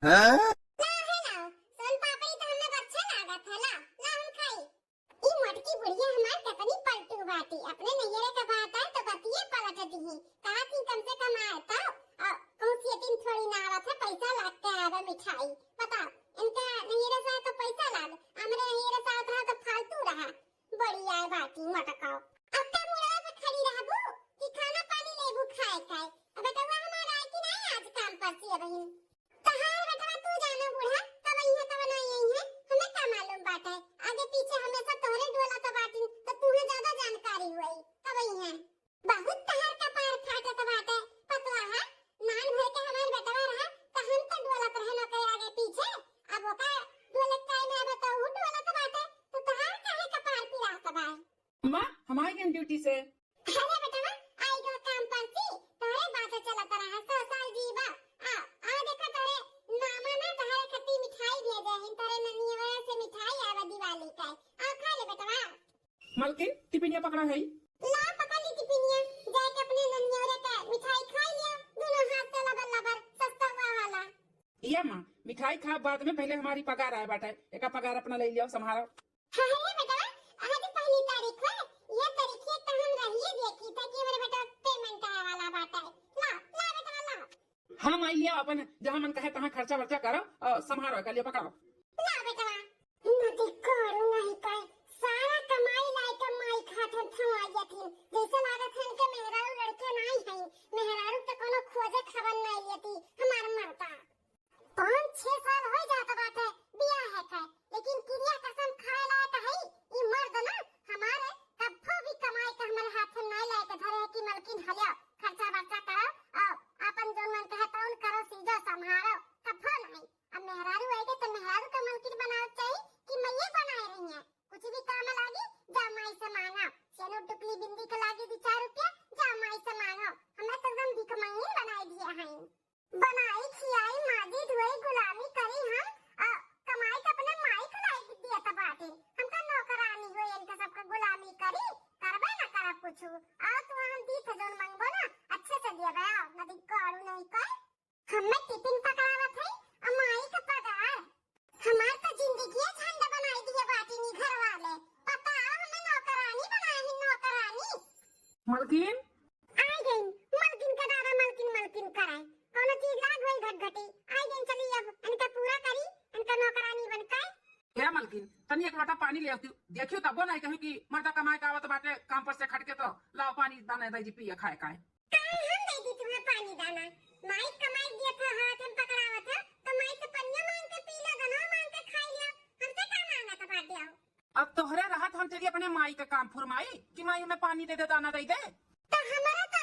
हाँ? ला है ला सोन पापड़ी तो हमें अच्छा लागत है। ला ला हम खाई। ई मोटकी बुढ़िया हमार कितनी पलटू बाटी। अपने नैयरे का बात है तो बतिये पलट दी। कहा कि कम से कम आए तो कौन सी दिन थोड़ी ना आवत है पैसा लगता है अब मिठाई। बता इनका नैयरे से तो पैसा लाग हमरे नैयरे से आवत रहा तो फालतू रहा। बड़ी आए बाटी मटकाओ। अब का मुड़ा पे खड़ी रहबू कि खाना पानी लेबू खाए खाए। अब बेटा हमारा है कि नहीं आज काम पर से बहिन। कहां बेटा तू जानो बूढ़ा कब आई है कब नहीं आई है हमें क्या मालूम बात है। आगे पीछे हमेशा तोहरे डोला तो बाटी तो तुम्हें ज्यादा जानकारी हुई कब आई है। बहुत तहर का पार फाटत बात है पतवा है नान भर के हमार बेटवा रहा तो हम तो डोलत रहे न कई आगे पीछे। अब ओका डोलत काय में अब तो वो डोलत बात है तो तहार काहे का पार पिरात बा। अम्मा हम आ गए ड्यूटी से। अरे बेटा आई गो काम पर सी तोरे बात चलत रहा 100 साल जीवा। आ देखा तोरे मामा ना तोरे खट्टी मिठाई भेजे हैं तोरे ननिया से मिठाई आवे दिवाली का। आ खा ले बेटा। मलकिन टिफिनिया पकड़ा है। ला पका ली टिफिनिया जाके अपने ननिया का मिठाई खा लिया दोनों हाथ से लबर लबर सस्ता हुआ वाला। ये माँ मिठाई खा बाद में पहले हमारी पगार आए बाटा एक पगार अपना ले लिया संभालो। हां ये बेटा आज पहली तारीख है ये तारीख तो हम रहिए देखी था कि मेरे बेटा पेमेंट आने वाला बात है। ला ला बेटा ला। हम आई लिया अपन जहाँ मन कहे तहाँ खर्चा वर्चा करो और संभालो कर लिया पकड़ो। ला बेटा नदी करू नहीं काय सारा कमाई लाई कमाई खाते थवा जाती जैसे लागत है कि मेहरारू लड़के नहीं है मेहरारू तो कोनो खोजे खबर नहीं लेती हमार मरता 5-6 साल हो जाता बात है बियाह है काय लेकिन क्रिया कसम खाए लायक है ई मर्द ना हमारे कब्बो भी कमाई का हमारे हाथ में नहीं लायक धरे है कि मलकिन हलिया खर्चा वर्चा करो और अपन जो मन कहे तो करो सीधा संभालो कब्बो नहीं। अब मेहरारू आएगा तो मेहरारू का मलकिन बनाओ चाहिए कि मैं ये बनाए रही है कुछ भी काम लागी जा माई से मांगा चलो टुकली बिंदी के लागी 2-4 रुपया जा माई से मांगो हमें तो एकदम भिख मंगी बनाए दिया है। बनाई खियाई माजी धोई गुलामी करी हम कमाई का अपने माई को लाई दिया था बाटे हमका नौकरानी हो इनका सबका गुलामी करी करबे ना करा कुछ आ तो हम दी थे जोन मंगबो ना अच्छे से दिया गया नदी काड़ू नहीं कर हमें टिफिन पकड़ावत है अमाई का पगार हमार तो जिंदगी झंडा बनाई दिया बाटी नी घर वाले पता हमें नौकरानी बनाई ही नौकरानी। मलकिन आई गई मलकिन का दादा मलकिन मलकिन कराए कोनो चीज लाग गई घट घटी आई गई चली अब इनका पूरा करी इनका नौकरानी बनकाए। क्या मलकिन तनी एक लोटा पानी ले आती देखियो तब नहीं कहूँ कि मर्दा कमाए का आवत बाटे काम पर से खट के तो लाओ पानी दाना दे जी पिए खाए खाए। काहे हम दे दी तुम्हें पानी दाना माई कमाई दिया था हाथ में पकड़ावा था तो माई से पन्ना मांग के पी लो दाना मांग के खा लिया हमसे क्या मांगा था बात दिया। अब तोहरे राहत हम चलिए अपने माई का काम फुरमाई कि माई हमें पानी दे दे दाना दे दे। तो हमारा तो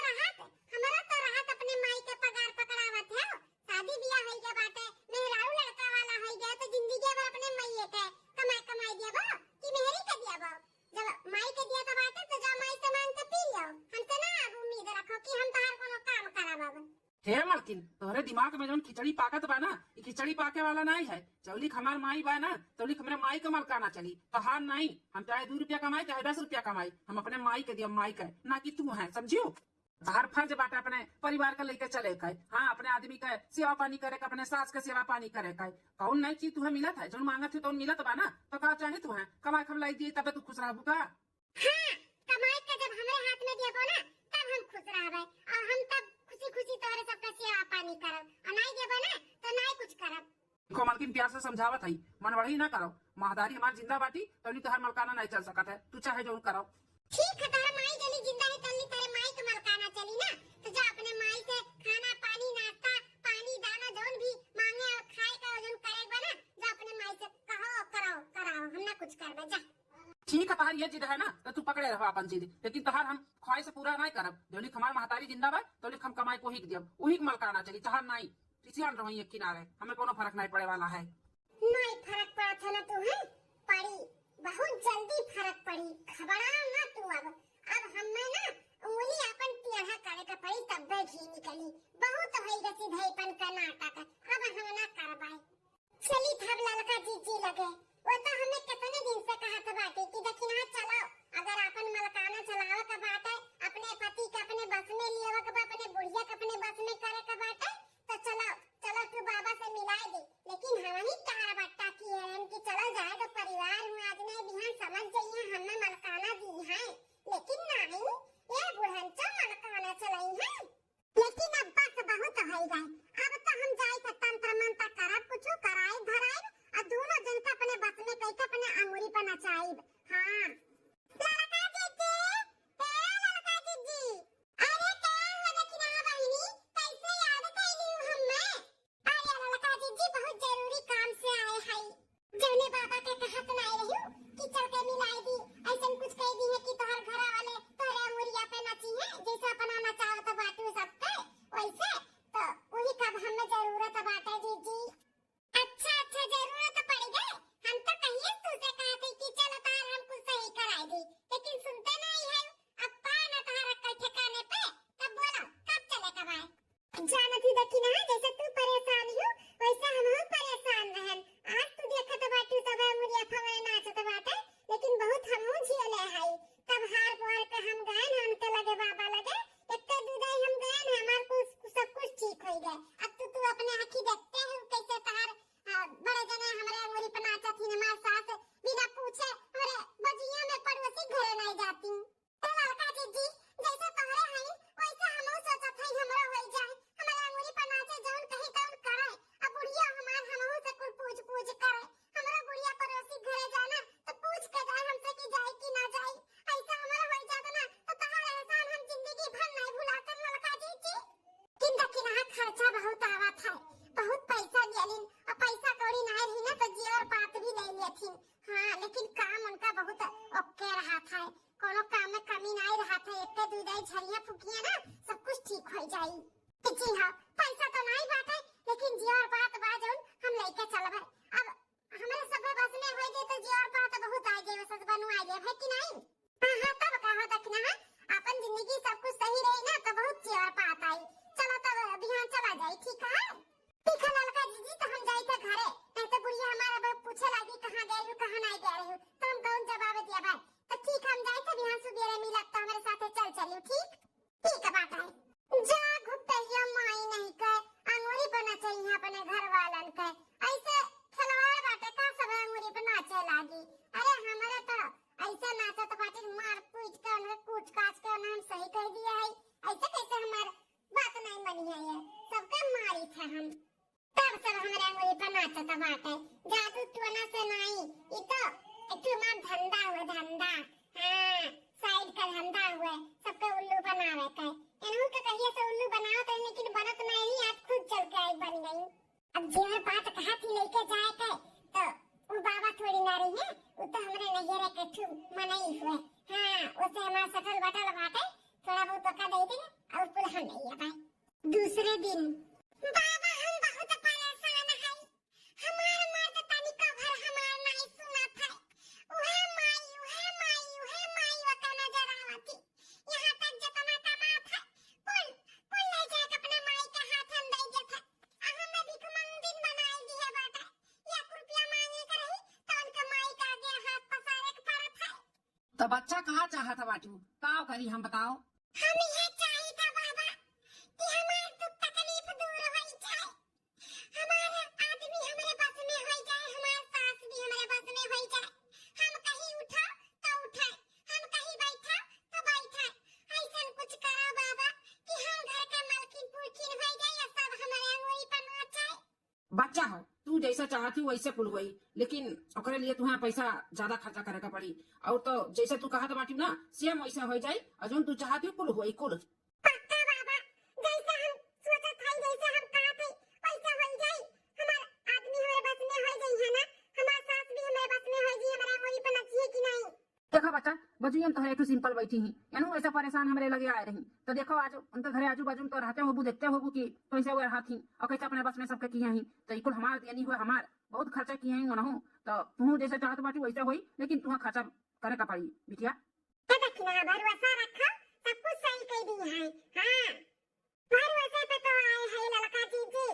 राहत अपने माई के पगार पकड़ावत है शादी ब्याह है के बात है मेहरारू लड़का वाला है गया तो जिंदगी भर अपने मैये के कमाई दिया बा कि मेहरी के दिया बा जब माई के दिया तो बात है तो जा माई से मांग के पी लो हमसे ना अब उम्मीद रखो कि हम तहार कोनो काम कराबा। हे मलकिन तोहरे दिमाग में जो खिचड़ी पाकत बा ना ये खिचड़ी पाके वाला नहीं है चौलिक हमार माई बा ना चौलिक हमारे माई का मलकाना चली तहार नहीं हम चाहे 2 रुपया कमाई चाहे 10 रुपया कमाई हम अपने माई के दिया माई का ना कि तू है समझियो। तहार फर्ज बाटा अपने परिवार का लेके चले का हाँ अपने आदमी का सेवा पानी करे का अपने सास का सेवा पानी करे का कौन नहीं चीज तुम्हें मिलत है जो मांगत है तो मिलत बा ना तो का चाहे तू है कमाई खमलाई दिए तब तू खुश रहबू का। हाँ, कमाई का जब हमारे हाथ में दिया ना तब हम खुश रहबे और हम तब खुशी खुशी तोरे सबका सेवा पानी करब और नहीं देबो ना तो नहीं कुछ करब। को मलकिन प्यार से समझावत है मन बढ़ी ना करो महादारी हमार जिंदा बाटी तो तोहर मलकाना नहीं चल सकत है तू चाहे जो करो। ठीक है तारा माई चली जिंदा है तल्ली तेरे माई का मलकाना चली ना तो जा अपने माई से खाना पानी नाश्ता पानी दाना जोन भी मांगे और खाए का जोन करे बना जा अपने माई से कहो कराओ हम ना कुछ करबे जा। ठीक है तहार ये जिद है ना तो तू पकड़े रहो अपन जिद लेकिन तहार हम ख्वाहिश पूरा नहीं करब जो हमार महतारी जिंदा बा तो हम कमाई को ही दियब वही मलकाना चली तहार नहीं ध्यान रहो एक किनारे हमें कोनो फर्क नहीं पड़े वाला है। नहीं फर्क पड़ा था ना तू है पड़ी बहुत जल्दी फर्क पड़ी घबरा ना तू अब हमें ना उंगली अपन टेढ़ा करे का पड़ी तब घी निकली बहुत होई गसी धईपन का नाटक अब हम ना करबाई चली थब ललका जी लगे वो तो हमें कितने दिन से कहा था बाटे कि दक्षिणा चलाओ अगर अपन मलकाना चलाओ का बात है अपने पति का अपने बस में लिया अपने बुढ़िया का अपने बस में करे का बात है तो चलो तू बाबा से मिला दे बताई। हाँ लड़का जीजी, लड़का जीजी, अरे क्या हो देखना बहिनी, कैसे याद कैली हमें? अरे लड़का जीजी बहुत जरूरी काम से आए हैं। जौने बाबा के कहत नहीं रही कि चल के मिलाई दी, ऐसा कुछ कह दी है कि तोहर घर वाले तोहरे अंगुरिया पे नची है, जैसे अपना नचाओ तो बाटू सबके वैसे, तो वही कब हमें जरूरत बाटे जीजी। अच्छा अच्छा जरूरत पड़ गई, हम तो कहिए तुझसे कहते कि चलो तार हम कुछ सही कराई दी, लेकिन सुनते नहीं है। अब पाए ना तारा कल ठिकाने पे, तब बोलो कब चले कब आए। जानती देखी ना जैसे तू परेशान हो वैसे हम परेशान रहन। आज तू देखत बाटू सब अंगुरिया फवरे नाचत बाटे, लेकिन बहुत हमहू झेले है। तब हार पार के हम गए हम तो लगे बाबा लगे, इतने दूधाई हम गए हमार कुछ सब कुछ ठीक हो गए। अब तू अपने आंखी देखते हो कैसे तार बड़े जने हमारे अंगुरी पर नाचत थी, हमारे साथ बिना पूछे हमारे बजिया में पड़ोसी घरे नहीं जाती। तो लड़का जीजी जैसे तोहरे हैं वैसे हमहू सोचत है हमरा हो जाए, हमारे अंगुरी पर नाचे जौन कही तौन करे। अब बुढ़िया हमार हमहू से कुल पूछ करे, हमरा बुढ़िया पड़ोसी घरे जाना तो पूछ के जाए हमसे कि जाए कि ना जाए। ऐसा हमरा हो जाता ना तो तोहर एहसान हम जिंदगी भर नहीं भुलाते लड़का जीजी। किंदा किना खर्चा बहुत आवत है, बहुत पैसा गेलिन, और पैसा कौड़ी नहीं रही ना तो जेवर पात भी ले लेथिन। हाँ लेकिन काम उनका बहुत ओके रहा था, कोनो काम में कमी नहीं रहा था। एक दो दाई झरिया फुकिया ना सब कुछ ठीक हो जाई। जी हाँ पैसा तो नहीं बात है, लेकिन जेवर पात बाजून हम लेके चलबे। अब हमारे सब बस में हो गए तो जेवर पात बहुत आ गए, सच बनू आ गए है कि नहीं? हाँ तब का हो देखना है अपन जिंदगी सब कुछ सही रही ना तो बहुत जेवर पात आई। चलो तब बिहान चला जाए, ठीक है? ठीक है लड़का जीजी, तो हम जाए थे घरे, नहीं तो बुढ़िया हमारा बहुत पूछे लगी कहाँ गए हो कहाँ नहीं गए हो, तो हम कौन जवाब दिया भाई। तो ठीक हम जाए थे बिहान सुबेरे मिलत तो हमारे साथ चल चलियो। ठीक ठीक है बात है। जा घुपते ही माई नहीं कहे अंगूरी पर नचई अपने घर वालन के, ऐसे खिलवाड़ बाटे का सब अंगूरी पर नाचे लागी। अरे हमारे तो ऐसे नाचत बाटे मार पूछ के उन्हें कूट काट के उन्हें हम सही कह दिया है। ऐसे कैसे हमार बात नहीं मानी है, ये सबके मारी था हम, तब सब हमारे अंगुली पर नाचत बाटे। जादू टोना से नहीं, ये तो तुम्हारा धंधा हुआ धंधा। हाँ साइड का धंधा हुआ, सबके उल्लू बनावे के। इन्हों के कहिए से उल्लू बनाओ तो लेकिन बनत नहीं, आज खुद चल के आई बन गई। अब जेवर बात कहा थी लेके जाए के, तो वो बाबा थोड़ी ना रही है, वो तो हमारे नजर के ठू मनाई हुए। हाँ उसे हमारा सटल बटल बाटे, थोड़ा बहुत का दे देंगे और कुल हम नहीं है भाई। दूसरे दिन बाबा हम बहुत परेशान है, हमार मर्द तनिका भर हमार नहीं सुनत है। उहे माई वका नजर आवती। यहाँ तक जितना कमात है कुल ले जाके अपने माई के हाथ हम दे देत है। हमें भीख मंगिन बनाई दी है बेटा, 1 रुपया मांगे के रही तो उनके माई का आगे हाथ पसारे के पड़त है। तो बच्चा कहाँ चाहत बाटू, का करी हम बताओ? हम ये चाहिए था बाबा कि हमार दुख तकलीफ दूर हो जाए, हमारा आदमी हमारे बस में हो जाए, हमार सास भी हमारे बस में हो जाए। हम कहीं उठा तो उठाए, हम कहीं बैठा तो बैठाए। ऐसा कुछ करो बाबा कि हम घर के मालकिन पुरखिन हो जाए या सब हमारे अंगुरी पर नाचे। बच्चा हो तू जैसा चाहती वैसे कुल हुई, लेकिन ओकरे लिए तुम्हें पैसा ज्यादा खर्चा करे का पड़ी। और तो जैसे तू कहत बाटी ना सेम वैसे हो जाए, और जो तू चाहती कुल हुई कुल। पक्का बाबा जैसा हम सोचत है जैसा हम कहत है वैसा हो जाए। हमार आदमी हमारे बस में हो गई है ना, हमार सास भी हमारे बस में हो गई, हमारे अंगुरी पर नची है कि नहीं? देखो बच्चा बजुयन तो है सिंपल बैठी ही, एनु ऐसा परेशान हमरे लगे आए रही। तो देखो आज उनके घरे आजू बाजू तो रहते होबू, देखते होबू कि कैसे वो हाथी और कैसे अपने बस में सबके किए ही। तो इकुल हमार यानी हुआ हमार बहुत खर्चा किए ही नहु, तो तू जैसे चाहत बाटी वैसे होई, लेकिन तुहा खर्चा करे का पड़ी बिटिया। तो देखना भरोसा रखो, सब कुछ सही कह दी है। हाँ भरोसे पे तो आए है लड़का जीजी,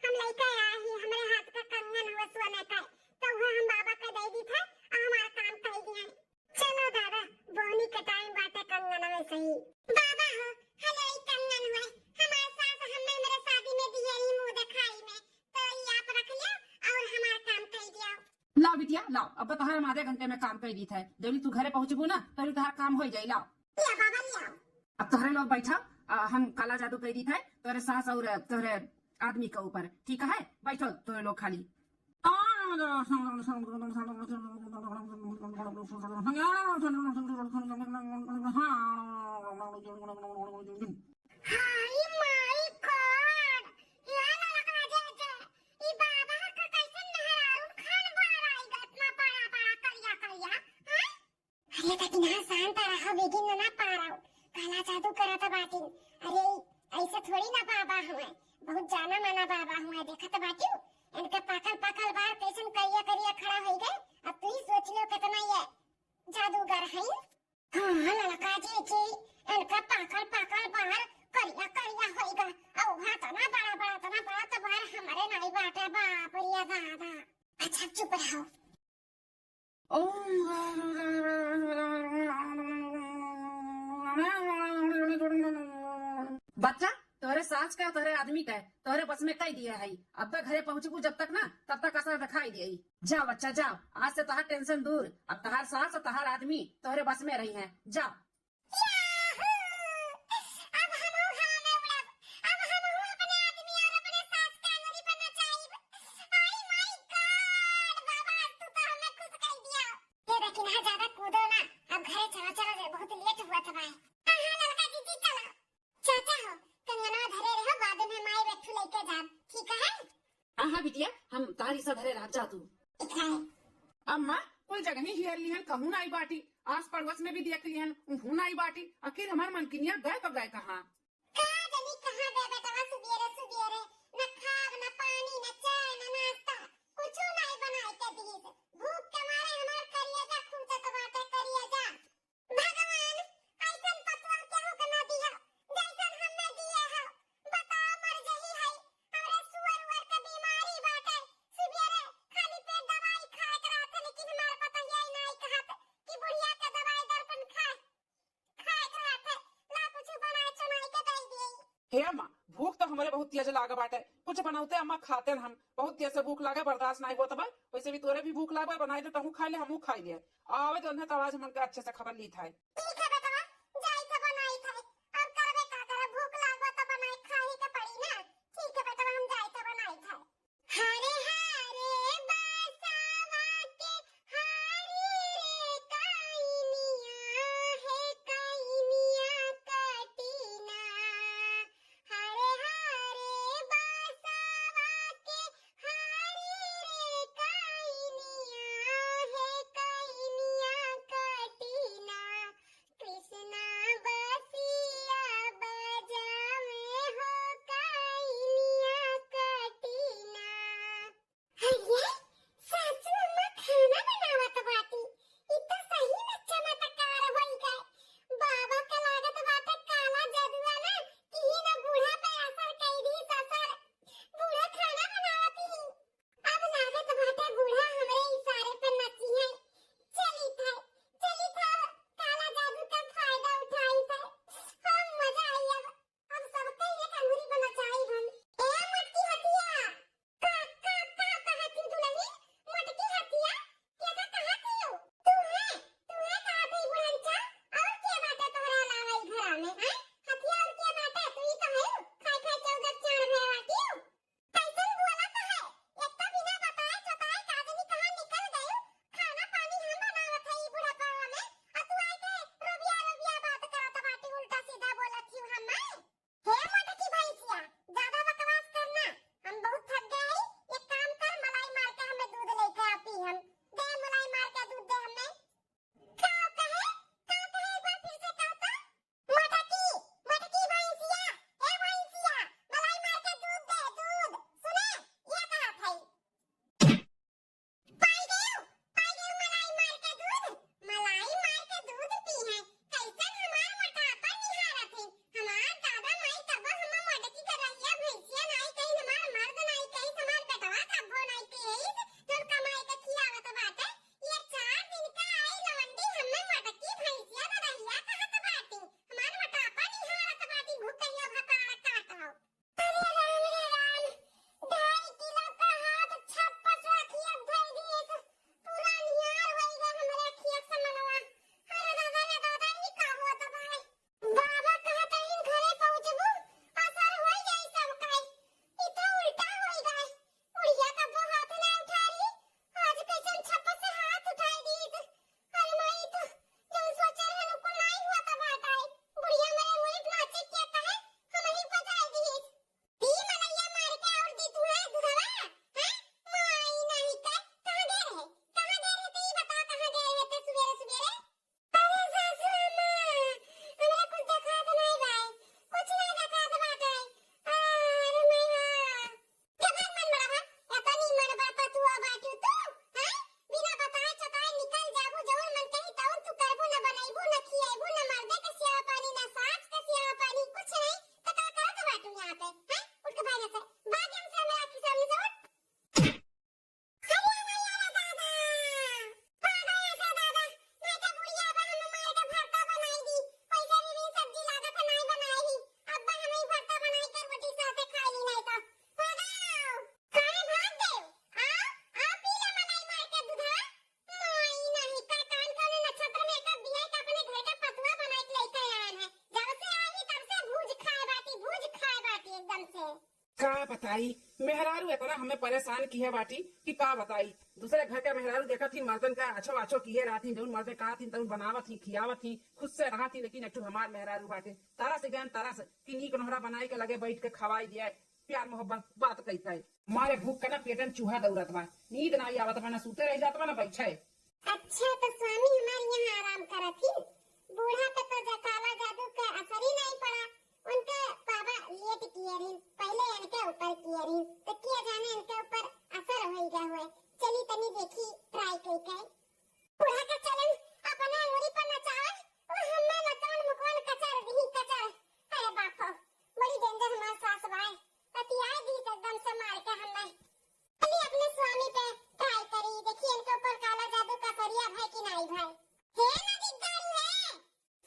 हम लेके आए ही हमारे हाथ का कंगन हुआ सोने का, तो वो हम बाबा का दे दी था और हमारा काम कर दिया। चलो दादा बोनी के टाइम बाटे कंगन में सही। बाबा हो हेलो ई कंगन हुए, हमारे सास हमें मेरे शादी में दिए ही मुंह दिखाई में, तो ये आप रख लियो और हमारा काम कर दियो। लाओ बिटिया लाओ, अब तो हम आधे घंटे में काम कर दी थे, जब तू घरे पहुंचबू ना तभी तुम्हारा काम हो जाए। लाओ लिया बाबा लिया। अब तोहरे लोग बैठा, हम काला जादू कर दी थे तोरे सास और तोरे आदमी के ऊपर, ठीक है? बैठो तोरे लोग खाली। हाय माय गॉड याला लगा जाता ई बाबा का कैसे मेहरारू खान बार आई इतना बड़ा बड़ा करिया करिया हैं अरे लेकिन हां शांत रहो बेगिन ना पाराओ काला जादू करत बाटिन अरे ऐसे थोड़ी ना बाबा हुए बहुत जाना माना बाबा हुए देखत बाटियो इनका पाकल पाकल बार कैसन करिया करिया खड़ा हो गए अब तू ही सोच लो कितना ये जादूगर है हां ललका जी इनका पाकल पाकल बार करिया करिया होएगा औ हा तना बड़ा तो बार हमारे नहीं बाटे बाप रे दादा अच्छा चुप रहो बच्चा तोहरे सास का तोहरे आदमी का तोहरे बस में कह दिया है अब तक घरे पहुंचबू जब तक ना तब तक असर दिखाई दिए जाओ बच्चा जाओ आज से तोहार टेंशन दूर अब तोहार सास और तोहार आदमी तोहरे बस में रही हैं जाओ अब हम हवा में उड़ब अब हम अपने आदमी और अपने सास का नरी बनना चाहिए आई माय गॉड बाबा तू तो हमें खुश कर दिया ये लेकिन हा ज्यादा कूदो ना अब घरे चलो चलो बहुत लेट हुआ था भाई हां लड़का जी चलो चाचा हो कंगना धरे रहो बाद में माई बैठू लेके जा ठीक है हाँ बिटिया हम तारी से धरे रात जा तू ठीक है अम्मा कोई जगह ही हियर लिहन कहूँ ना आई बाटी आस पड़ोस में भी देख लिहन उन्हों ना आई बाटी आखिर हमार मनकिनिया गए तो गए कहाँ कहां जनी कहां गए बेटा सुबेरे न खाव न पानी न चाय न नाश्ता कुछ नहीं बनाई के दी भूख के मारे हमार करिएगा खूंचत बाटे करिएगा भगवान ऐसन पतवा केहू के ना दिया जैसन हमने दिया है बताओ मर जही है हमरे सुअर उअर के बीमारी बाटे सुबेरे खाली पेट दवाई खाए के रहत लेकिन हमार पता यही नहीं कहत कि बुढ़िया के दवाई दर्पण खाए के रहत ना कुछ बनाए चुनाई के दई दी हे अम्मा भूख तो हमारे बहुत तेज लागे बाटे कुछ बनाते अम्मा खाते हम बहुत तेज से भूख लागे बर्दाश्त नहीं होता भाई वैसे भी तोरे भी भूख लागे बनाई दे तहू खाई ले हमू खाई ले आवे तो तो आवाज मन के अच्छे से खबर ली था ठीक है बेटा जाई तो बनाई था और करबे का करे भूख लागो तो बनाई खाही के पड़ी ना ठीक है बेटा हम जाई तो बनाई था हरे हरे बसावा के हरे रे काइनिया है काइनिया कटीना हरे हरे बसावा के हरे रे काइनिया है काइनिया कटीना का बताई मेहरारू इतना हमें परेशान की है बाटी कि का बताई। दूसरे घर के मेहरारू देखा थी मर्दन का अच्छो अच्छो किए रही जौन मर्दे कहा थी तौन बनावत थी खियावत थी खुद से रहा थी, लेकिन एक हमार मेहरारू बाटे तारा से ज्ञान तारा से कि नीक नोहरा बनाई के लगे बैठ के खवाई दिया प्यार मोहब्बत बात कहता है। मारे भूख का ना पेटन चूहा दौड़त बा, नींद ना आवत बा, ना सूते रह जात बा ना बैठे। अच्छा तो स्वामी हमारे यहाँ आराम करा थी, बूढ़ा पे तो काला जादू का असर ही नहीं पड़ा। उनका बाबा लेट किए रही, पहले इनके ऊपर किए रही तो किया जाने इनके ऊपर असर हो गया हुआ। चली तनी देखी ट्राई कई कई बूढ़ा का चलन अपने अंगुरी पर नचावे वो हमें लतवन मुकवन कचर दी कचर। अरे बापो बड़ी डेंजर हमारे सास भाई पतियाए दी एकदम से मार के हमें। चलिए अपने स्वामी पे ट्राई करी देखिए इनके ऊपर काला जादू का सरिया भाई कि नहीं भाई है ना दिग्गारू है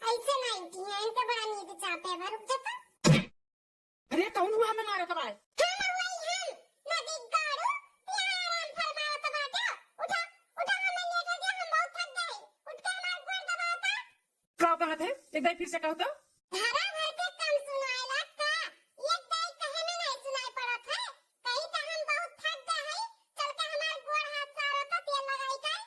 ऐसे नहीं की है इनके बड़ा नींद चापे भर रुक जाता। अरे कौन हुआ हमें मारे तबाय हम वही हम ना दिग्गारू यहाँ आराम फरमाओ तो बाटे उठा उठा हमें लेके गया हम बहुत थक गए उठ के हमारे गोड़ दबाता। का कहा थे एक बार फिर से कहो तो। हरा भर के कम सुनाए लगता एक दाई कहे में नहीं सुनाई पड़त है कहीं तो हम बहुत थक गए हैं चल के हमारे गोड़ हाथ सारा तो तेल लगाई कर।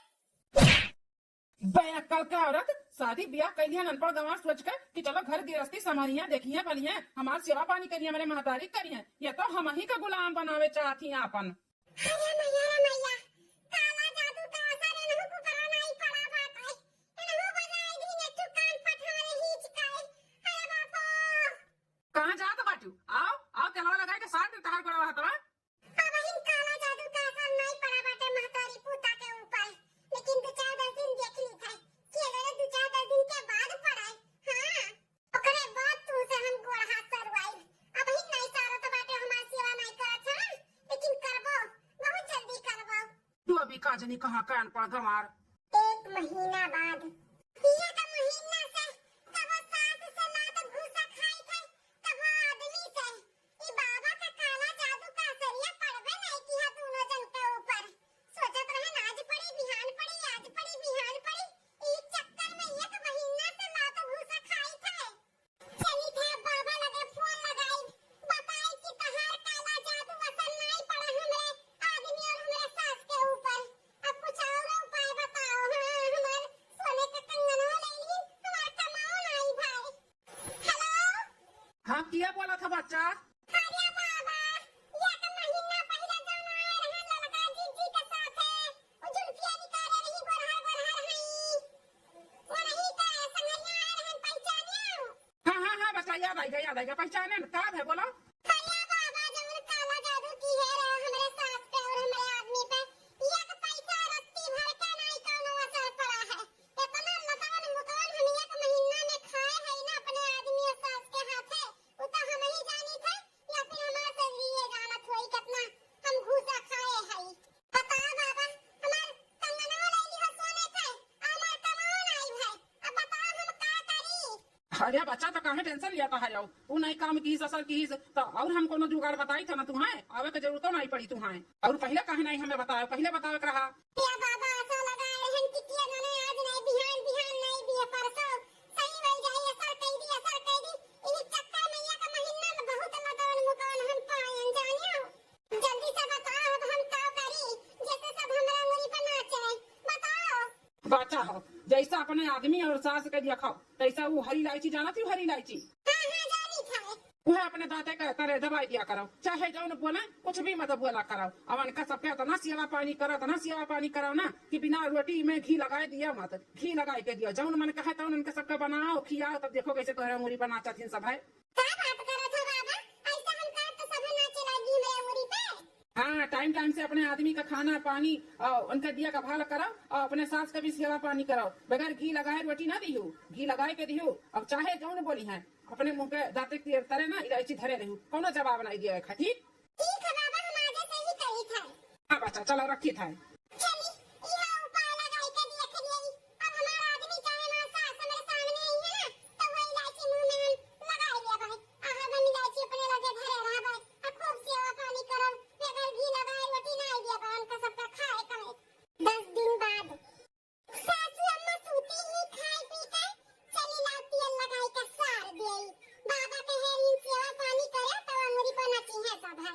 बया कल का औरत शादी ब्याह कैलिया अनपढ़ गंवार सोच कर कि चलो घर गृहस्थी संभालिया देखिए बलिए हमार सेवा पानी करिए मेरे महतारी करिए, ये तो हम ही का गुलाम बनावे चाहती हैं अपन। अरे मैया काला जादू का असर इन्हों को करा नहीं पड़ा बात है इन्हों बजाए दी ने तू कान पठारे हिच काए। अरे बापो कहाँ जात बाटू आओ आओ तेलवा लगाए के साथ तहार गोड़वा हतवा। अब इन काला जादू का असर नहीं पड़ा बाटे महतारी पूता के ऊपर लेकिन 2-4 दिन देख ली था कि अगर 2-4 दिन के बाद पड़ा हां ओकरे बाद तू से हम गोड़ हाथ सरवाई। अब ही नहीं सारो तो बाटे हमार सेवा नहीं करत है लेकिन करबो बहुत जल्दी करबो। तू अभी का जनी कहाँ का अनपढ़ गंवार। 1 महीना बाद ये का महीना से तब सास से लात घुसा खाई थे तब आदमी से ई बाबा का काला जादू का असरिया पड़बे नहीं किया दोनों जन के ऊपर। सोचत रहे आज पड़ी बिहान पड़ी आज पड़ी बिहान पड़ी ई चक्कर में 1 महीना से लात घुसा खाई थे। चली थे बाबा लगे फोन लगाई बताई कि तहार काला जादू असर नहीं पड़ा हमरे आदमी और हमरे सास के ऊपर। अब कुछ और उपाय बताओ। हाँ हमार सोने का कंगनवा ले ली हमार कमाओ नहीं भाई। हेलो हाँ किया बोला था बच्चा। अरे बाबा ये का महीना पहले जौन आए रहे ललका जीजी के साथे ओ जुल्फिया निकाले रही गोरहर गोरहर हई वो नहीं का संगरिया आए रहे पहचानियो। हाँ बच्चा याद आएगा पहचाने का है बोलो। अरे बाबा जौन काला जादू की है हमरे सास पे और हमरे आदमी पे एक पैसा रत्ती भर के नहीं कोनो असर पड़ा है। इतना लतवन मुतवन हम 1 महीना में खाए है ना अपने आदमी और सास के हाथे वो तो हम ही जानी थे या फिर हमार से लिए जानत होई कितना हम घूसा खाए है। बताओ बाबा हमार कंगनवा ले ली हो सोने के हमार कमाओ नहीं भाई अब बताओ हम का करी। अरे बच्चा तो कहाँ टेंशन लिया है जाओ तू नहीं काम की असर की तो और हम कोनो जुगाड़ बताई था ना तुम्हें आवे के जरूरत नहीं पड़ी तुम्हें और पहले कहे नहीं हमें बताया पहले बतावे रहा। या बाबा ऐसा लगा रहन कि किया जाने आज नहीं बिहान नहीं दिए परसों सही हो जाए असर कह दी इन चक्कर में 1 महीना में बहुत लतवन मुकवन हम पाए जानियो। जल्दी से बताओ अब हम का करी जैसे सब हमरा अंगुरी पर नाचे बताओ। बच्चा हो जैसा अपने आदमी और सास के दिया खाओ तैसा वो हरी इलायची जाना थी हरी इलायची हां जानी था वह अपने दाते का करे दवाई दिया करो चाहे जो न बोले कुछ भी मत बोला करो। अब इनका सबके तना सेवा पानी करो ना कि बिना रोटी में घी लगाए दिया मत घी लगाए के दिया जौन मन कहे तौन उनके सबके बनाओ खियाओ तब देखो कैसे तोहरे मुरी बना चाहती सब है। का बात करत हो बाबा ऐसा हम कर तो सब नाचे लगी मेरे अंगुरी पे। हाँ टाइम से अपने आदमी का खाना पानी और उनका दिया का भाल करो और अपने सास का भी सेवा पानी करो बगैर घी लगाए रोटी ना दियो घी लगाए के दियो। अब चाहे जौन बोली है अपने मुंह के दाते की तरह ना इलायची धरे रही कोनो जवाब नहीं दिया है ठीक है बाबा हम आगे से ही कही था। हाँ बच्चा चलो रखी था। चली यह उपाय लगाई के देख लियई अब हमारा आदमी चाहे ना सास मेरे सामने ही है ना तो वो इलायची मुंह में हम लगा लिया भाई आहा हम इलायची अपने लगे धरे रहा भाई अब खूब सेवा पानी करो बगैर घी लगाए रोटी नहीं दिया बहन का सबका खाए कमे। 10 दिन बाद सासू अम्मा सूती ही खाए पी के चली ला तेल लगाई के सार देई बाबा कहे इन सेवा पानी करे तो अंगुरी पर नची है सब है।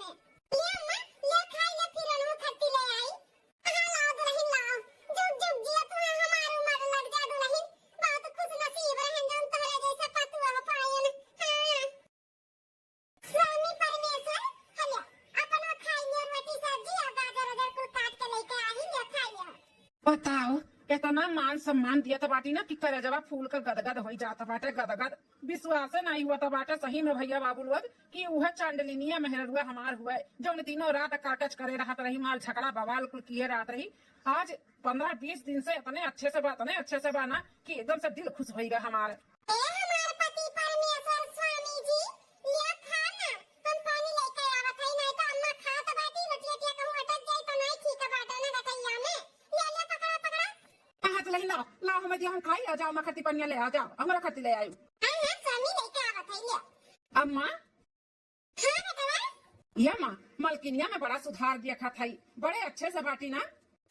में। ले अम्मा, ले खाई ले, फिर अनु खट्टी ले आई। हाँ लाओ दुल्हन लाओ, जुग जुग जिया तू हमार उमर लग जा दुल्हन, बहुत खुश नसीब रहन जौन तोहरे जैसा पतुआ पायन। हाँ स्वामी परमेश्वर, हलो अपन खाई ले रोटी सब्जी और गाजर उधर कुल काट के लेके आई, ले खाई ले। बताओ इतना मान सम्मान दिया तो बाटी ना कि करे जवाब फूल का गदगद हो जाता बाटे गदगद। विश्वास नहीं हुआ तो बाटे सही में भैया बाबू लोग कि वह चांडलिनिया मेहरुआ हमार हुआ जो तीनों रात काकच करे रहत रही, माल झगड़ा बवाल कुल किए रात रही। आज 15-20 दिन से इतने अच्छे से बाना कि एकदम से दिल खुश होगा हमारे। ए हमारे पति परमेश्वर स्वामी जी, लिया खाना, हम पानी लेके आवत है, नहीं तो अम्मा खात बाटी रोटिया कहूं अटक जाए तो नहीं ठीक बाटे ना रकैया में। ले ले पकड़ा पकड़ा। हाँ तो नहीं लाओ लाओ हमें दिया हम खाई आ जाओ, मैं खत्ती पनिया ले आ जाओ, हमारा खत्ती ले आयु। हां स्वामी लेके आवत है, ले। अम्मा हां बेटा, ये माँ मलकिनिया में बड़ा सुधार दिया था, बड़े अच्छे से बाटी ना।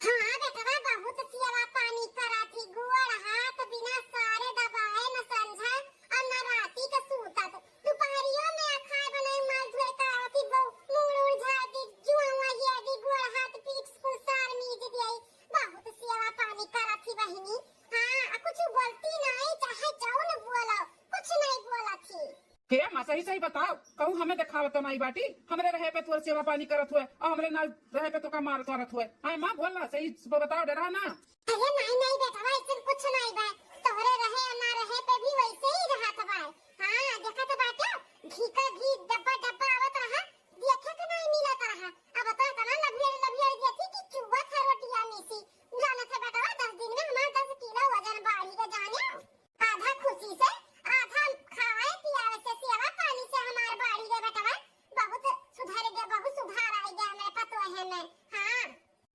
हां बेटा बहुत सेवा पानी करा थी, गुड़ हाथ बिना सारे दबाए न समझा और न राती का सूतत, दोपहरियों में खाए बनाए माल धोए का आवती बो मुंह उड़ जाती जुआ ये दी गुड़ हाथ पीठ कुल सार मीज दिए, बहुत सेवा पानी करा थी बहिनी। हां कुछ बोलती नहीं, चाहे जाओ न बोलो, कुछ नहीं बोला थी। हे माँ सही सही बताओ, कहूँ हमें दिखावत नहीं बाटी, हमरे रहे पे तोर सेवा पानी करत हुए और हमरे ना रहे पे तो का मार करत हुए। हां माँ बोलना सही बताओ, डरा ना। अरे नहीं बेटा ऐसा कुछ नहीं बा, तोहरे रहे और ना रहे पे भी वैसे ही रहत बा। हां देखा तो बाटा घी का घी डब्बा डब्बा आवत रहा, देखे के नहीं मिलत रहा। अब तो तना लभियर देखी कि चुवा खा रोटियां मिसी जाने से बेटा 10 दिन में हमारा 10 किलो वजन बढ़ी के जाने, आधा खुशी से आधा खाए पियावे से सेवा पानी से हमार बढ़ी गए बेटा, बहुत सुधार गया, बहुत सुधार आ गया मेरे पतोहे में। हां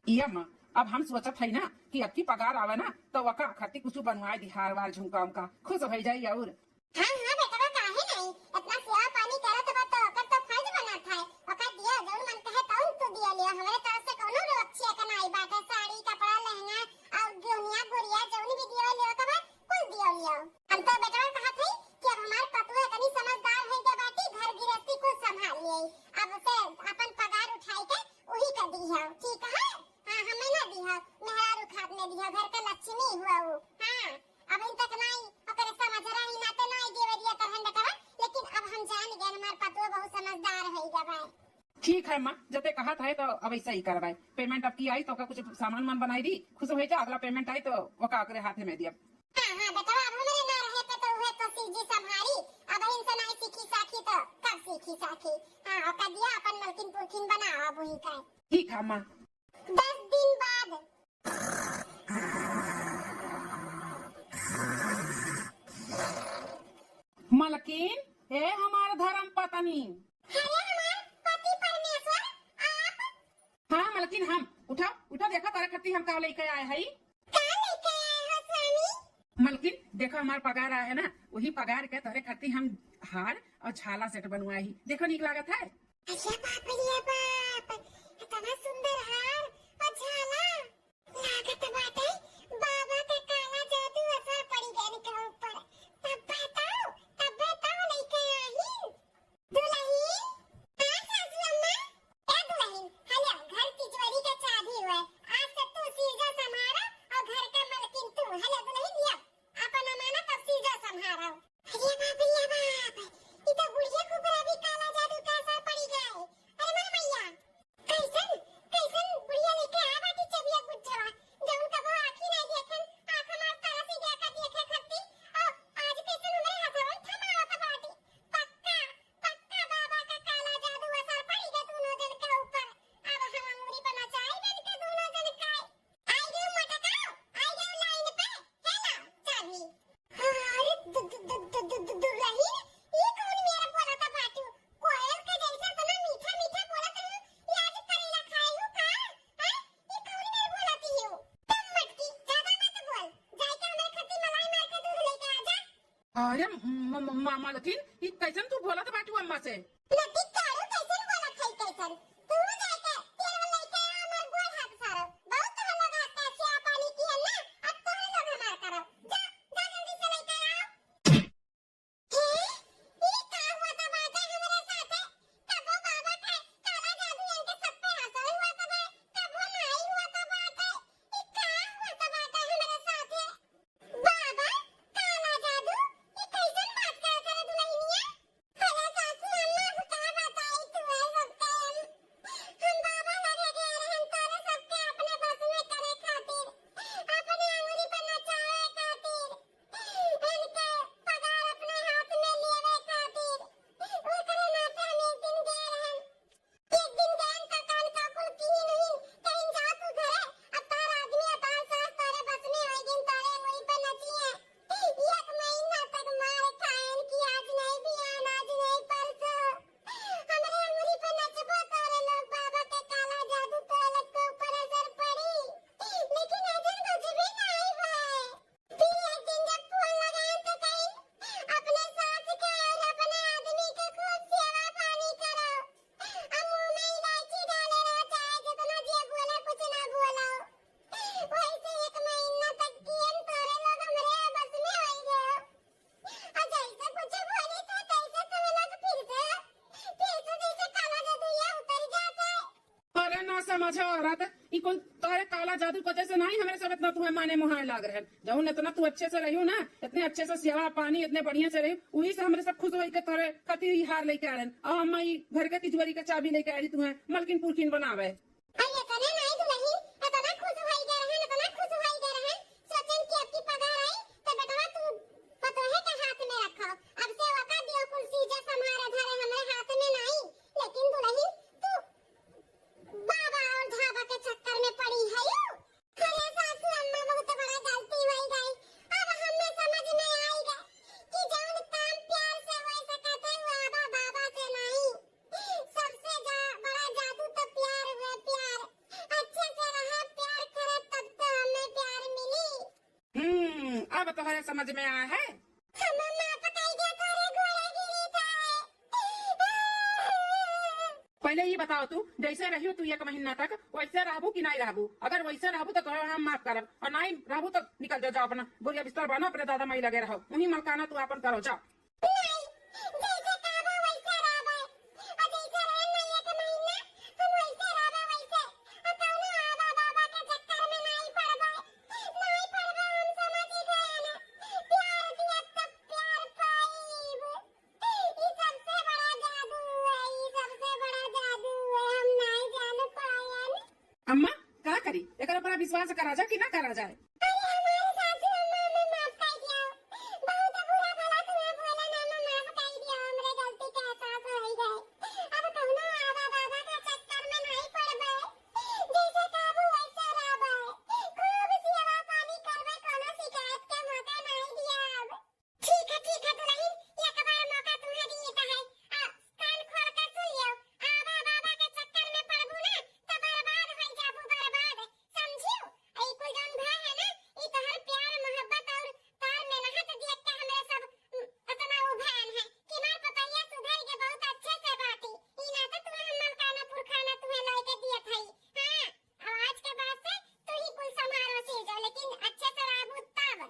ये माँ अब हम सोचत है ना कि अब की पगार आवे ना तो वका खत्ती कुछ बनवाए दिहार वार झुमका उमका खुश हो जाई और। हां बेटा काहे नहीं, इतना सेवा पानी करत बा तो ओकर तो फर्ज बनत है, ओकर दिया जौन मन कहे तौन तो दिया लिया, हमरे तरफ से कोनो रक्षा का नहीं बाटे, साड़ी कपड़ा लहंगा और गोनिया गुड़िया जौन भी दिया लिया का बा कुल दिया लिया। हम तो बेटा कहत है कि अब हमार पतुआ कनी समझदार है के बाटी घर गृहस्थी को संभाल लिए, अब से अपन पगार उठाई के वही कर दी है, ठीक है। हां हमें ना दी है, मेहरारू खाद में दी है, घर का लक्ष्मी हुआ वो। हां अब इन तक नहीं ओकर समझ रही ना तो नहीं देवे दिया तरहन बेटा, लेकिन अब हम जान गए हमार पतुआ बहुत समझदार है गए। ठीक है माँ जब कहा था तो अब ऐसा ही करवाए, पेमेंट अब की आई तो कुछ सामान मन बनाई दी, खुश हो जा, अगला पेमेंट आई तो वो का हाथ में दिया। हां बेटा अब हमारे ना रहे पे तो हुए तो सीजी संभारी, अब इनसे नहीं सीखी साखी तो कब सीखी साखी। हां ओका दिया अपन मलकिन पुरखिन बनाओ अब वही का। ठीक है माँ। 10 दिन बाद मलकिन हे हमारा धर्म पत्नी। अरे हमार पति परमेश्वर आप। हाँ मलकिन हम उठा उठा देखा तारे खत्ती हम का लेके आए है। का लेके आए हो स्वामी? मलकिन देखो हमार पगार आया है ना, वही पगार के तारे खत्ती हम हार और छाला सेट बनवाए ही, देखो नीक लागत है। अच्छा बाप रे बाप, इतना सुंदर हार और झाला लागत बाटे, बाबा का काला जादू असर पड़ी गए के ऊपर। तब बताओ लेके आई दुल्हन। हां सासू अम्मा, ए दुल्हन हले घर की तिजोरी का चाबी हुआ, आज से तू सीधा संभाला और घर का मलकिन तू। हले दुल्हन लिया अपन अमानत अब सीधा संभालो। अरे बाप ये तो बुढ़िया को बड़ा भी काला जादू का असर पड़ी गए। अरे मां मैया कैसन कैसन बुढ़िया लेके आ बाटी चबिया गुच्छवा जौन कबो आखी नहीं देखन, आंख मार तारा से देखा देखे खत्ती और आज कैसन हमरे हाथवा थमावत बाटी। पक्का बाबा का काला जादू असर पड़ी गए दोनों जन के ऊपर। अब हम अंगूरी पर नचाई बन के दोनों जन का आई गए मटकाओ, आई गए लाइन पे हेला चाबी। अरे दुल्हन ये कौन मेरा बोला था बाटू, कोयल का जैसा तना मीठा मीठा बोला था, याद करेला खाई हूं का। हां ये कौन मेरे बोलाती हो, तुम मटकी ज्यादा मत बोल, जाके हमारे खत्ती मलाई मार के दूध लेके आ जा। अरे मलकिन ये कैसन तू बोला था बाटू अम्मा से? नटी कारू कैसन बोला खाई कैसन, तू जाके तेल लेके आ हमार गोड़ हाथ सारो, बहुत तो लगा का सेवा पानी की है ना, अब तो लोग हमार करो, जा जा जल्दी से लेके आओ। ये का हुआ था बाटे हमारे साथे, तब बाबा का काला ना समझो औरत ई कोई तारे काला जादू को जैसे नहीं हमारे सब इतना तुम्हें माने मुहाए लाग रहे जब इतना तू अच्छे से रही ना इतने अच्छे से सेवा पानी इतने बढ़िया से रही वही से हमारे सब खुश हो के तारे कति हार लेके आ रहे और हम ई घर के तिजोरी का चाबी लेके आ रही तुम्हें मलकिन पुरकिन बनावे अरे कने नहीं दुल्हन इतना खुश होई गए रहन इतना खुश होई गए रहन सोचन कि आपकी पगार आई तो बेटा तू पतोहे के हाथ में रखो अब से वका दियो कुर्सी जे हमारे धरे हमारे हाथ में नहीं लेकिन दुल्हन तू बाबा और ढाबा के चक्कर में पड़ी है यू अरे सासू अम्मा बहुत बड़ा गलती हो गई अब हमें समझ में आई गई कि जौन काम प्यार से हो सकते हुआ बाबा से नहीं सबसे बड़ा जादू तो प्यार है प्यार अच्छे से रहा प्यार करे तब तो हमें प्यार मिली अब तो है समझ में आया है हमें माँ पकाई दिया तोरे घोड़े गिरी था पहले ये बताओ तू जैसे रही तू 1 महीना तक वैसे रहबू कि नहीं रहबू अगर वैसे रहबू तो तोहरा हम माफ करब और नहीं रहबू तो निकल जाओ अपना बोरिया बिस्तर बनो अपने दादा माई लगे रहो वही मलकाना तू अपन करो जाओ नहीं जैसे कहा वैसे रहा और जैसे रहे नहीं 1 महीना हम वैसे रहा वैसे और कौनो आबा बाबा के चक्कर में नहीं पड़बे हम समझ ही गए ना प्यार दिया तब प्यार पाईब ये सबसे बड़ा जादू है ये सबसे बड़ा जादू है हम नहीं जान पाए अम्मा क्या करी एक पर विश्वास करा जाए कि ना करा जाए अरे हमारे सासू अम्मा हमें माफ कर दिया बहुत बुरा भला तुम्हें बोला ना मैं माफ कर दिया हमरे गलती का एहसास हो गए अब कौनो आबा बाबा के चक्कर में नहीं पड़बे जैसे काबू वैसे रहबे खूब सेवा पानी करबे कोनो शिकायत के मौका नहीं दिया अब ठीक है दुल्हन एक बार मौका तुम्हें दिए है कान खोल कर सुन लियो आबा बाबा के चक्कर में पड़बू ना तो बर्बाद हो जाबू बर्बाद समझियो आई कुल जौन भाई है ना ई तोहर प्यार मोहब्बत और तार मेहनत देख के हमरे सब इतना उभान है कि मार पतैया सुधर के बहुत अच्छे से बाटी ई ना तो तुम्हें हम मलकाना पुरखाना तुम्हें लाके दिए थई हां अब आज के बाद से तू ही कुल संभालो से जो लेकिन अच्छे से रहबू तब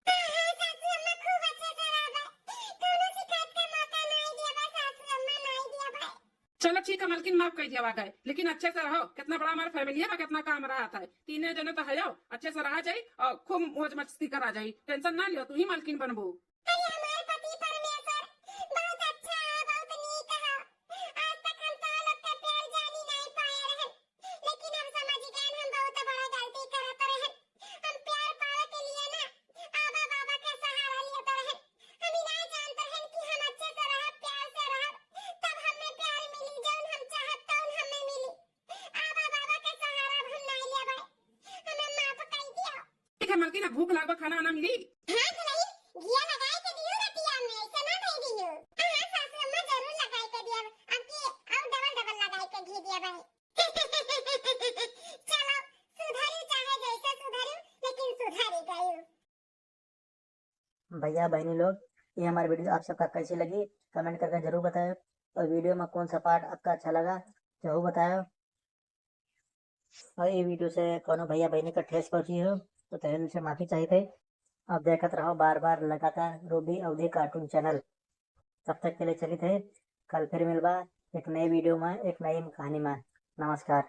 हां सासू अम्मा खूब अच्छे से रहबे कोनो शिकायत के मौका नहीं दिया सासू अम्मा नहीं दिया भाई चलो ठीक है मलकिन माफ कर दिया गए लेकिन अच्छे से रहो कितना बड़ा हमारा फैमिली है कितना काम रहा था 3 जने तो है जाओ अच्छे से रहा जाए और खूब मौज मस्ती करा जाए टेंशन ना लियो तू ही मलकिन बनबू अरे हमारे पति परमेश्वर बहुत अच्छा है बहुत नीक है आज तक हम तो लोग का प्यार जानी नहीं पाए रहे लेकिन अब समझ गए हम बहुत बड़ा गलती करत रहे हम प्यार पावे के लिए ना आबा बाबा के सहारा लेते रहे हम ही नहीं जानते हैं कि हम अच्छे से रह प्यार से रह तब हमें प्यार मिली जौन हम चाहत तौन हमें मिली आबा बाबा के सहारा हम नहीं लेबे हमें माफ कर दिया ठीक है मलकिन अब भूख लागो खाना ना मिली हाँ दुल्हन घिया लगाए के दियो रतिया में ऐसा ना नहीं दियो हाँ सासू अम्मा जरूर लगाए के दिया अब की और डबल लगाए के घी दिया भाई चलो सुधरी चाहे जैसे सुधरी लेकिन सुधरी गई भैया बहनी लोग ये हमारी वीडियो आप सबका कैसी लगी कमेंट करके जरूर बताएं और वीडियो में कौन सा पार्ट आपका अच्छा लगा जरूर बताएं और ये वीडियो से कोनो भैया बहनी का ठेस पहुंची हो तो तहे दिल से माफी चाहिए थे अब देखते रहो बार बार लगातार रूबी अवधि कार्टून चैनल तब तक के लिए चलिए थे कल फिर मिलबा एक नई वीडियो में एक नई कहानी में नमस्कार।